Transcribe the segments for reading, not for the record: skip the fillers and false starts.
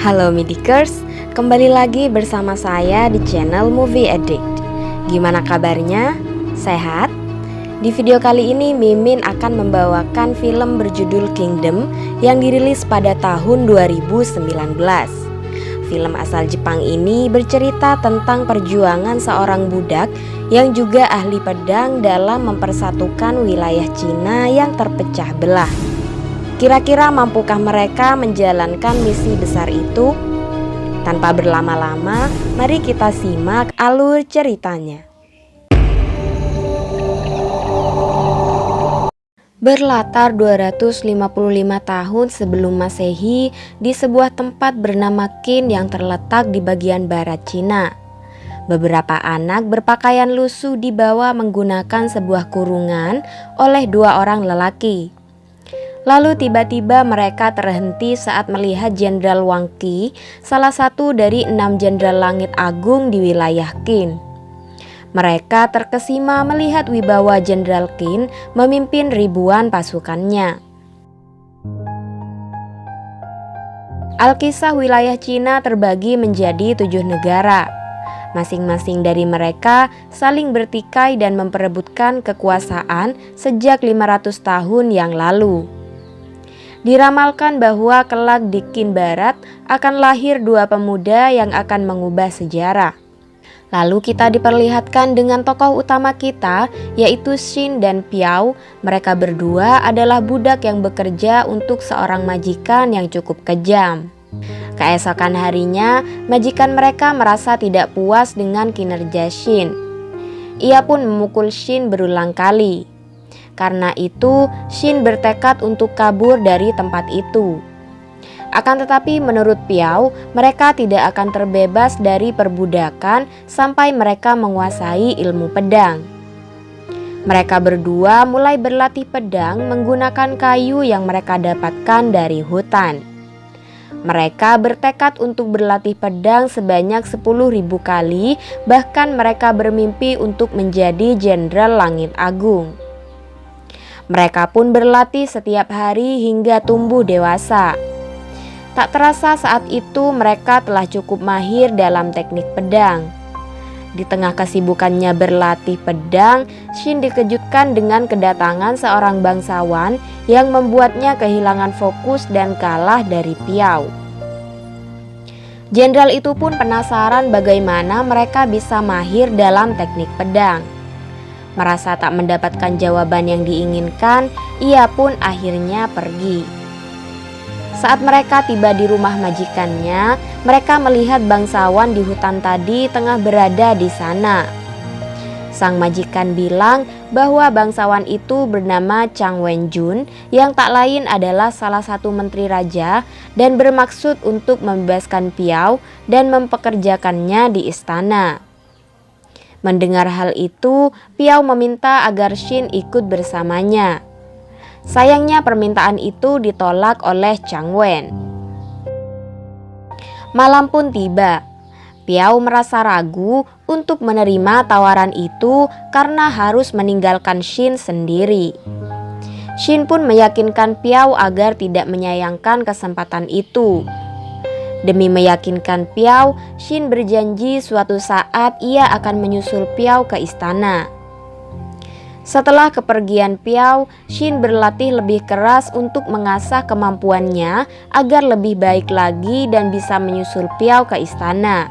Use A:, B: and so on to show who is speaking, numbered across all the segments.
A: Halo Midikers, kembali lagi bersama saya di channel Movie Addict. Gimana kabarnya? Sehat? Di video kali ini Mimin akan membawakan film berjudul Kingdom yang dirilis pada tahun 2019. Film asal Jepang ini bercerita tentang perjuangan seorang budak yang juga ahli pedang dalam mempersatukan wilayah Cina yang terpecah belah. Kira-kira mampukah mereka menjalankan misi besar itu? Tanpa berlama-lama, mari kita simak alur ceritanya. Berlatar 255 tahun sebelum Masehi di sebuah tempat bernama Qin yang terletak di bagian barat Cina. Beberapa anak berpakaian lusuh dibawa menggunakan sebuah kurungan oleh dua orang lelaki. Lalu tiba-tiba mereka terhenti saat melihat Jenderal Wang Qi, salah satu dari 6 Jenderal Langit Agung di wilayah Qin. Mereka terkesima melihat wibawa Jenderal Qin memimpin ribuan pasukannya. Alkisah wilayah Cina terbagi menjadi 7 negara. Masing-masing dari mereka saling bertikai dan memperebutkan kekuasaan sejak 500 tahun yang lalu. Diramalkan bahwa kelak di Qin Barat akan lahir dua pemuda yang akan mengubah sejarah. Lalu kita diperlihatkan dengan tokoh utama kita, yaitu Xin dan Piao. Mereka berdua adalah budak yang bekerja untuk seorang majikan yang cukup kejam. Keesokan harinya, majikan mereka merasa tidak puas dengan kinerja Xin. Ia pun memukul Xin berulang kali. Karena itu, Xin bertekad untuk kabur dari tempat itu. Akan tetapi menurut Piao, mereka tidak akan terbebas dari perbudakan sampai mereka menguasai ilmu pedang. Mereka berdua mulai berlatih pedang menggunakan kayu yang mereka dapatkan dari hutan. Mereka bertekad untuk berlatih pedang sebanyak 10.000 kali, bahkan mereka bermimpi untuk menjadi Jenderal Langit Agung. Mereka pun berlatih setiap hari hingga tumbuh dewasa. Tak terasa saat itu mereka telah cukup mahir dalam teknik pedang. Di tengah kesibukannya berlatih pedang, Xin dikejutkan dengan kedatangan seorang bangsawan yang membuatnya kehilangan fokus dan kalah dari Piao. Jenderal itu pun penasaran bagaimana mereka bisa mahir dalam teknik pedang. Merasa tak mendapatkan jawaban yang diinginkan, ia pun akhirnya pergi. Saat mereka tiba di rumah majikannya, mereka melihat bangsawan di hutan tadi tengah berada di sana. Sang majikan bilang bahwa bangsawan itu bernama Chang Wenjun, yang tak lain adalah salah satu menteri raja dan bermaksud untuk membebaskan Piao dan mempekerjakannya di istana. Mendengar hal itu, Piao meminta agar Xin ikut bersamanya. Sayangnya permintaan itu ditolak oleh Chang Wen. Malam pun tiba. Piao merasa ragu untuk menerima tawaran itu karena harus meninggalkan Xin sendiri. Xin pun meyakinkan Piao agar tidak menyayangkan kesempatan itu. Demi meyakinkan Piao, Xin berjanji suatu saat ia akan menyusul Piao ke istana. Setelah kepergian Piao, Xin berlatih lebih keras untuk mengasah kemampuannya agar lebih baik lagi dan bisa menyusul Piao ke istana.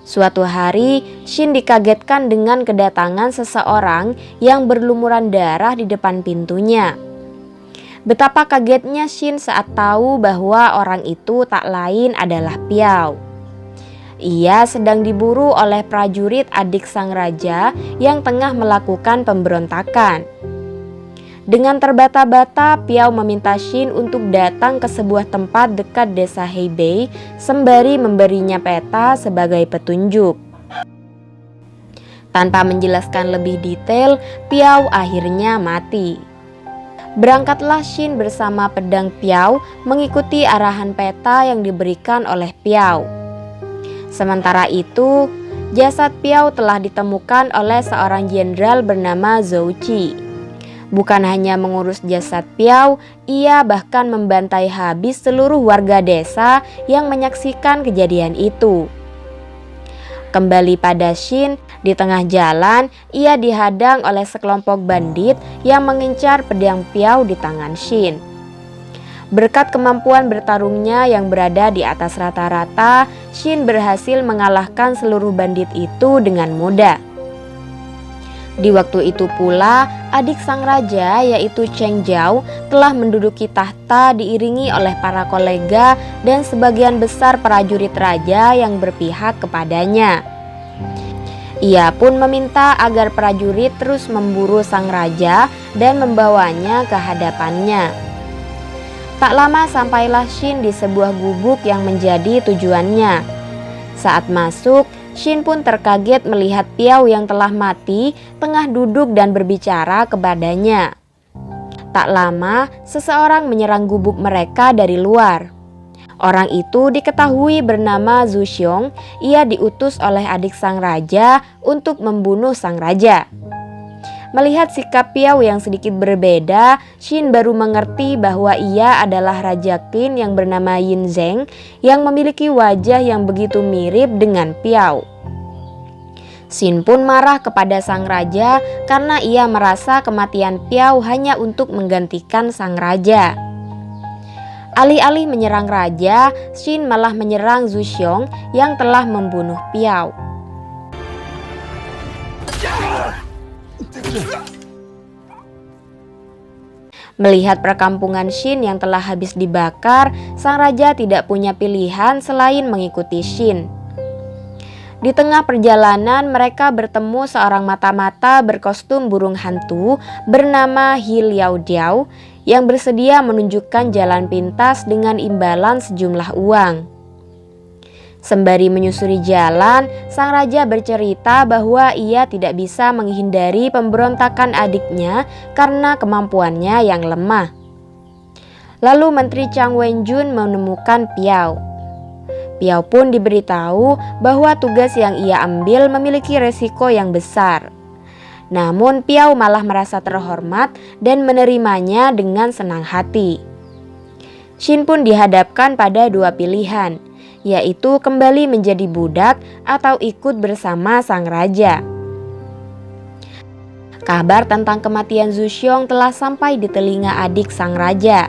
A: Suatu hari, Xin dikagetkan dengan kedatangan seseorang yang berlumuran darah di depan pintunya. Betapa kagetnya Xin saat tahu bahwa orang itu tak lain adalah Piao. Ia sedang diburu oleh prajurit adik sang raja yang tengah melakukan pemberontakan. Dengan terbata-bata, Piao meminta Xin untuk datang ke sebuah tempat dekat desa Hebei sembari memberinya peta sebagai petunjuk. Tanpa menjelaskan lebih detail, Piao akhirnya mati. Berangkatlah Xin bersama pedang Piao mengikuti arahan peta yang diberikan oleh Piao. Sementara itu, jasad Piao telah ditemukan oleh seorang jenderal bernama Zhou Qi. Bukan hanya mengurus jasad Piao, ia bahkan membantai habis seluruh warga desa yang menyaksikan kejadian itu. Kembali pada Shin, di tengah jalan ia dihadang oleh sekelompok bandit yang mengincar pedang Piao di tangan Shin. Berkat kemampuan bertarungnya yang berada di atas rata-rata, Shin berhasil mengalahkan seluruh bandit itu dengan mudah. Di waktu itu pula, adik sang raja yaitu Cheng Jiao telah menduduki tahta diiringi oleh para kolega dan sebagian besar prajurit raja yang berpihak kepadanya. Ia pun meminta agar prajurit terus memburu sang raja dan membawanya ke hadapannya. Tak lama sampailah Shin di sebuah gubuk yang menjadi tujuannya. Saat masuk, Shin pun terkaget melihat Piao yang telah mati tengah duduk dan berbicara kepadanya. Tak lama, seseorang menyerang gubuk mereka dari luar. Orang itu diketahui bernama Zhu Xiong. Ia diutus oleh adik sang raja untuk membunuh sang raja. Melihat sikap Piao yang sedikit berbeda, Shin baru mengerti bahwa ia adalah Raja Qin yang bernama Yin Zheng yang memiliki wajah yang begitu mirip dengan Piao. Shin pun marah kepada sang raja karena ia merasa kematian Piao hanya untuk menggantikan sang raja. Alih-alih menyerang raja, Shin malah menyerang Zhu Xiong yang telah membunuh Piao. Melihat perkampungan Shin yang telah habis dibakar, sang raja tidak punya pilihan selain mengikuti Shin. Di tengah perjalanan mereka bertemu seorang mata-mata berkostum burung hantu bernama He Liao Diao yang bersedia menunjukkan jalan pintas dengan imbalan sejumlah uang. Sembari menyusuri jalan, sang raja bercerita bahwa ia tidak bisa menghindari pemberontakan adiknya karena kemampuannya yang lemah. Lalu Menteri Chang Wenjun menemukan Piao. Piao pun diberitahu bahwa tugas yang ia ambil memiliki resiko yang besar. Namun Piao malah merasa terhormat dan menerimanya dengan senang hati. Shin pun dihadapkan pada dua pilihan, yaitu kembali menjadi budak atau ikut bersama sang raja. Kabar tentang kematian Zhu Xiong telah sampai di telinga adik sang raja.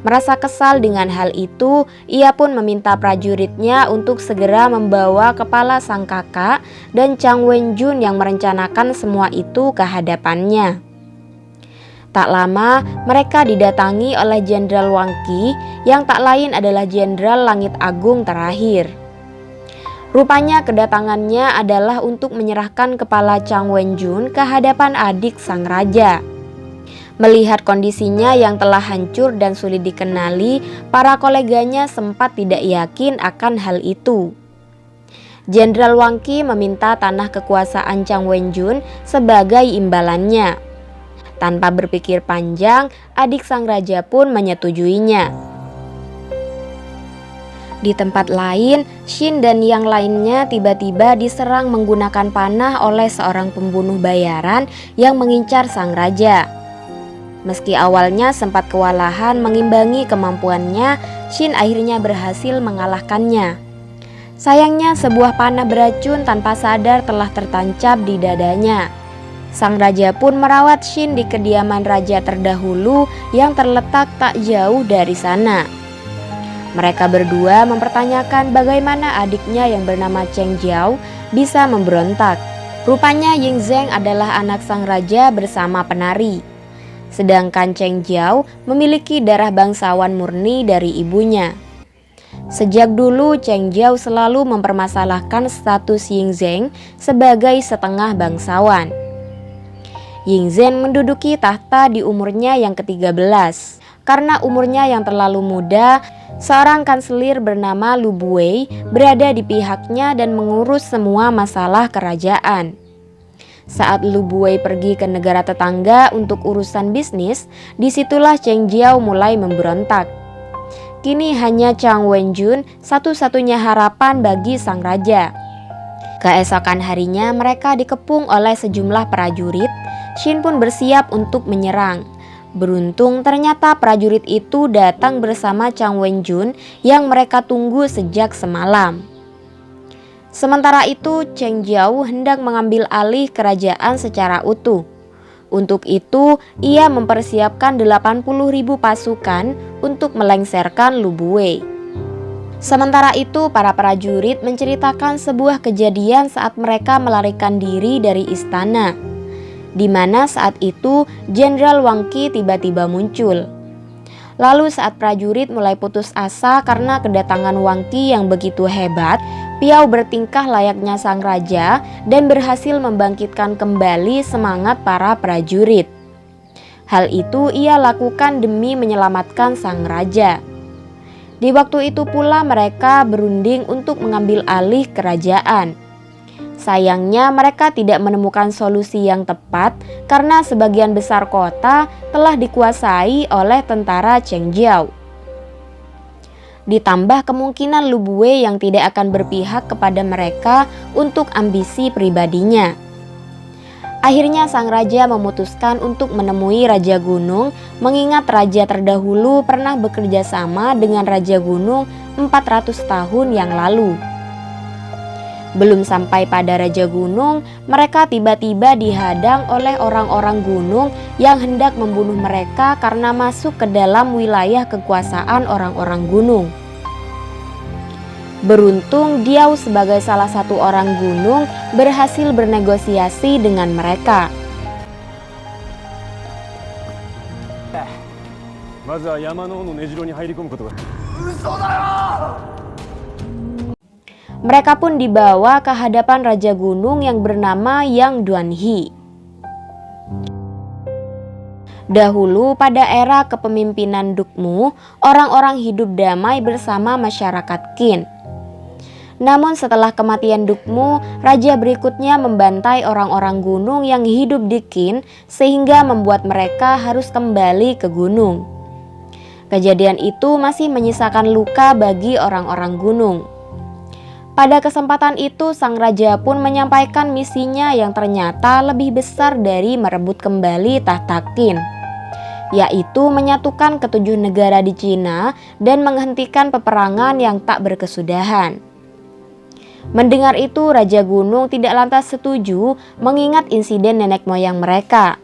A: Merasa kesal dengan hal itu, ia pun meminta prajuritnya untuk segera membawa kepala sang kakak dan Chang Wenjun yang merencanakan semua itu ke hadapannya. Tak lama, mereka didatangi oleh Jenderal Wang Qi yang tak lain adalah Jenderal Langit Agung terakhir. Rupanya kedatangannya adalah untuk menyerahkan kepala Chang Wenjun ke hadapan adik sang raja. Melihat kondisinya yang telah hancur dan sulit dikenali, para koleganya sempat tidak yakin akan hal itu. Jenderal Wang Qi meminta tanah kekuasaan Chang Wenjun sebagai imbalannya. Tanpa berpikir panjang, adik sang raja pun menyetujuinya. Di tempat lain, Shin dan yang lainnya tiba-tiba diserang menggunakan panah oleh seorang pembunuh bayaran yang mengincar sang raja. Meski awalnya sempat kewalahan mengimbangi kemampuannya, Shin akhirnya berhasil mengalahkannya. Sayangnya sebuah panah beracun tanpa sadar telah tertancap di dadanya. Sang raja pun merawat Shin di kediaman raja terdahulu yang terletak tak jauh dari sana. Mereka berdua mempertanyakan bagaimana adiknya yang bernama Cheng Jiao bisa memberontak. Rupanya Ying Zheng adalah anak sang raja bersama penari. Sedangkan Cheng Jiao memiliki darah bangsawan murni dari ibunya. Sejak dulu Cheng Jiao selalu mempermasalahkan status Ying Zheng sebagai setengah bangsawan. Ying Zheng menduduki tahta di umurnya yang ke-13. Karena umurnya yang terlalu muda, seorang kanselir bernama Lu Buwei berada di pihaknya dan mengurus semua masalah kerajaan. Saat Lu Buwei pergi ke negara tetangga untuk urusan bisnis, disitulah Cheng Jiao mulai memberontak. Kini hanya Chang Wenjun satu-satunya harapan bagi sang raja. Keesokan harinya mereka dikepung oleh sejumlah prajurit. Shin pun bersiap untuk menyerang. Beruntung ternyata prajurit itu datang bersama Chang Wenjun yang mereka tunggu sejak semalam. Sementara itu, Cheng Jiao hendak mengambil alih kerajaan secara utuh. Untuk itu, ia mempersiapkan 80.000 pasukan untuk melengsarkan Lubue. Sementara itu, para prajurit menceritakan sebuah kejadian saat mereka melarikan diri dari istana, di mana saat itu Jenderal Wang Qi tiba-tiba muncul. Lalu saat prajurit mulai putus asa karena kedatangan Wang Qi yang begitu hebat, Piao bertingkah layaknya sang raja dan berhasil membangkitkan kembali semangat para prajurit. Hal itu ia lakukan demi menyelamatkan sang raja. Di waktu itu pula mereka berunding untuk mengambil alih kerajaan. Sayangnya mereka tidak menemukan solusi yang tepat karena sebagian besar kota telah dikuasai oleh tentara Cheng Jiao. Ditambah kemungkinan Lubue yang tidak akan berpihak kepada mereka untuk ambisi pribadinya. Akhirnya sang raja memutuskan untuk menemui Raja Gunung, mengingat raja terdahulu pernah bekerja sama dengan Raja Gunung 400 tahun yang lalu. Belum sampai pada Raja Gunung, mereka tiba-tiba dihadang oleh orang-orang gunung yang hendak membunuh mereka karena masuk ke dalam wilayah kekuasaan orang-orang gunung. Beruntung Diao sebagai salah satu orang gunung berhasil bernegosiasi dengan mereka. Mereka pun dibawa ke hadapan Raja Gunung yang bernama Yang Duanhe. Dahulu pada era kepemimpinan Dukmu, orang-orang hidup damai bersama masyarakat Qin. Namun setelah kematian Dukmu, raja berikutnya membantai orang-orang gunung yang hidup di Qin sehingga membuat mereka harus kembali ke gunung. Kejadian itu masih menyisakan luka bagi orang-orang gunung. Pada kesempatan itu, sang raja pun menyampaikan misinya yang ternyata lebih besar dari merebut kembali tahta Qin, yaitu menyatukan ketujuh negara di Cina dan menghentikan peperangan yang tak berkesudahan. Mendengar itu, Raja Gunung tidak lantas setuju mengingat insiden nenek moyang mereka.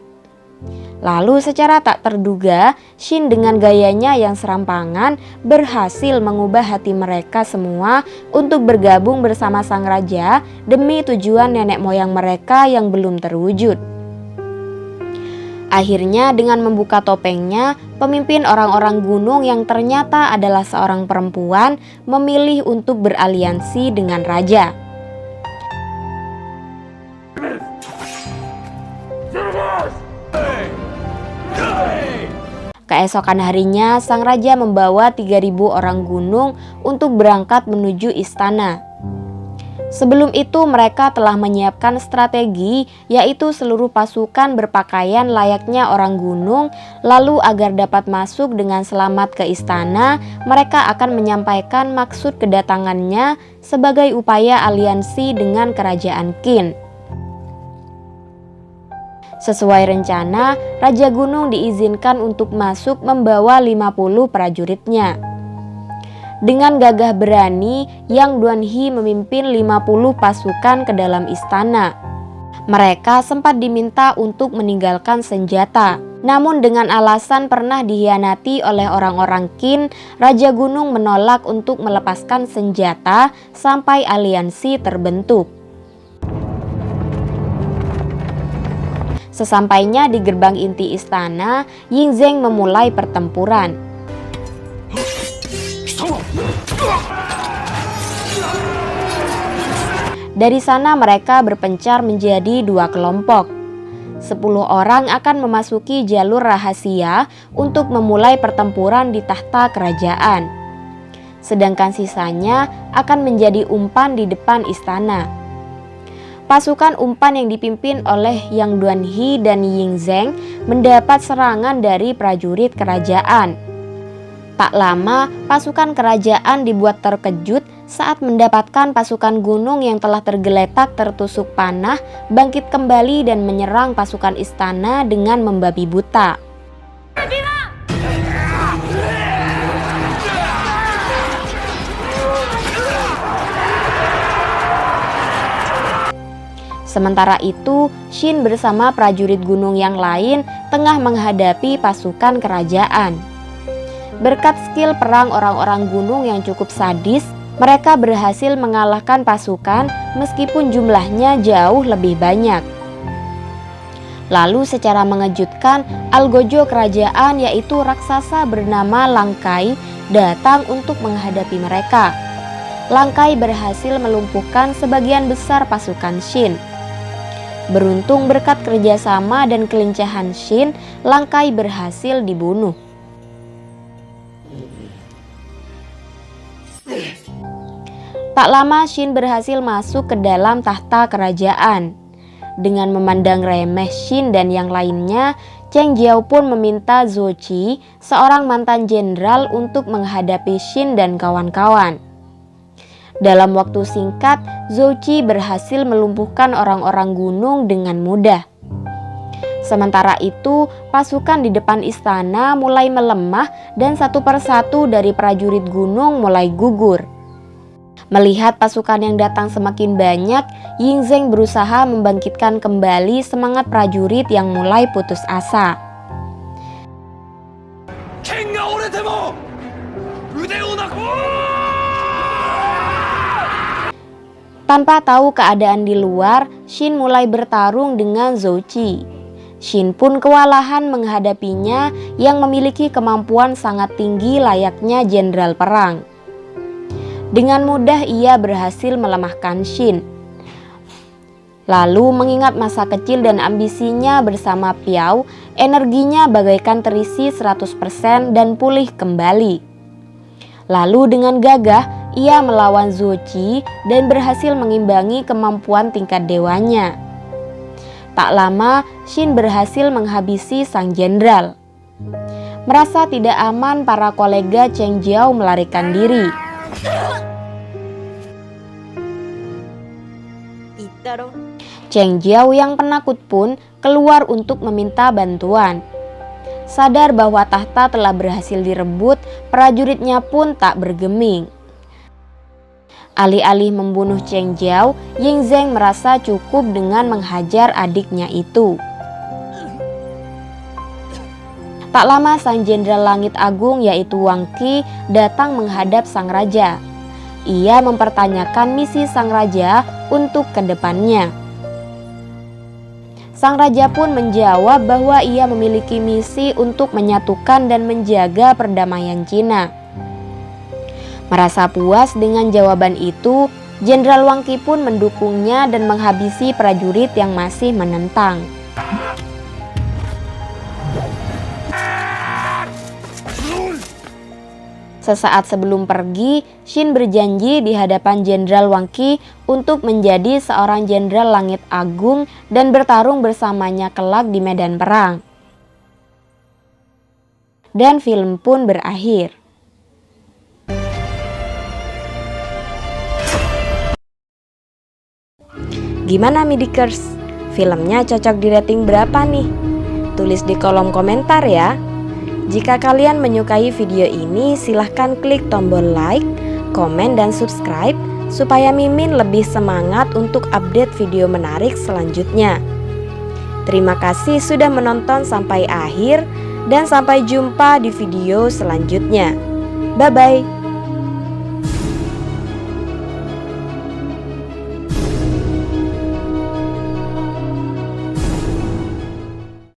A: Lalu secara tak terduga, Shin dengan gayanya yang serampangan berhasil mengubah hati mereka semua untuk bergabung bersama sang raja demi tujuan nenek moyang mereka yang belum terwujud. Akhirnya dengan membuka topengnya, pemimpin orang-orang gunung yang ternyata adalah seorang perempuan memilih untuk beraliansi dengan raja. Keesokan harinya, sang raja membawa 3.000 orang gunung untuk berangkat menuju istana. Sebelum itu mereka telah menyiapkan strategi, yaitu seluruh pasukan berpakaian layaknya orang gunung, lalu agar dapat masuk dengan selamat ke istana, mereka akan menyampaikan maksud kedatangannya sebagai upaya aliansi dengan kerajaan Qin. Sesuai rencana, Raja Gunung diizinkan untuk masuk membawa 50 prajuritnya. Dengan gagah berani, Yang Duanhe memimpin 50 pasukan ke dalam istana. Mereka sempat diminta untuk meninggalkan senjata. Namun dengan alasan pernah dikhianati oleh orang-orang Qin, Raja Gunung menolak untuk melepaskan senjata sampai aliansi terbentuk. Sesampainya di gerbang inti istana, Ying Zheng memulai pertempuran. Dari sana mereka berpencar menjadi 2 kelompok. 10 orang akan memasuki jalur rahasia untuk memulai pertempuran di tahta kerajaan. Sedangkan sisanya akan menjadi umpan di depan istana. Pasukan umpan yang dipimpin oleh Yang Duanhe dan Ying Zheng mendapat serangan dari prajurit kerajaan. Tak lama, pasukan kerajaan dibuat terkejut saat mendapatkan pasukan gunung yang telah tergeletak tertusuk panah bangkit kembali dan menyerang pasukan istana dengan membabi buta. Sementara itu, Shin bersama prajurit gunung yang lain tengah menghadapi pasukan kerajaan. Berkat skill perang orang-orang gunung yang cukup sadis, mereka berhasil mengalahkan pasukan meskipun jumlahnya jauh lebih banyak. Lalu secara mengejutkan, algojo kerajaan yaitu raksasa bernama Lang Kai datang untuk menghadapi mereka. Lang Kai berhasil melumpuhkan sebagian besar pasukan Shin. Beruntung berkat kerjasama dan kelincahan Shin, Lang Kai berhasil dibunuh. Tak lama Shin berhasil masuk ke dalam tahta kerajaan. Dengan memandang remeh Shin dan yang lainnya, Cheng Jiao pun meminta Zhou Qi, seorang mantan jenderal, untuk menghadapi Shin dan kawan-kawan. Dalam waktu singkat, Zhou Qi berhasil melumpuhkan orang-orang gunung dengan mudah. Sementara itu, pasukan di depan istana mulai melemah dan satu persatu dari prajurit gunung mulai gugur. Melihat pasukan yang datang semakin banyak, Ying Zheng berusaha membangkitkan kembali semangat prajurit yang mulai putus asa. Tanpa tahu keadaan di luar, Shin mulai bertarung dengan Zhou Qi. Shin pun kewalahan menghadapinya yang memiliki kemampuan sangat tinggi layaknya jenderal perang. Dengan mudah ia berhasil melemahkan Shin. Lalu mengingat masa kecil dan ambisinya bersama Piao, energinya bagaikan terisi 100% dan pulih kembali. Lalu dengan gagah, ia melawan Zhou Qi dan berhasil mengimbangi kemampuan tingkat dewanya. Tak lama, Shin berhasil menghabisi sang jenderal. Merasa tidak aman, para kolega Cheng Jiao melarikan diri. Cheng Jiao yang penakut pun keluar untuk meminta bantuan. Sadar bahwa tahta telah berhasil direbut, prajuritnya pun tak bergeming. Alih-alih membunuh Cheng Jiao, Ying Zheng merasa cukup dengan menghajar adiknya itu. Tak lama sang jenderal langit agung yaitu Wang Qi datang menghadap sang raja. Ia mempertanyakan misi sang raja untuk kedepannya. Sang raja pun menjawab bahwa ia memiliki misi untuk menyatukan dan menjaga perdamaian Cina. Merasa puas dengan jawaban itu, Jenderal Wang Qi pun mendukungnya dan menghabisi prajurit yang masih menentang. Sesaat sebelum pergi, Shin berjanji di hadapan Jenderal Wang Qi untuk menjadi seorang jenderal langit agung dan bertarung bersamanya kelak di medan perang. Dan film pun berakhir. Gimana Midikers? Filmnya cocok di rating berapa nih? Tulis di kolom komentar ya. Jika kalian menyukai video ini, silahkan klik tombol like, komen, dan subscribe supaya Mimin lebih semangat untuk update video menarik selanjutnya. Terima kasih sudah menonton sampai akhir dan sampai jumpa di video selanjutnya. Bye-bye.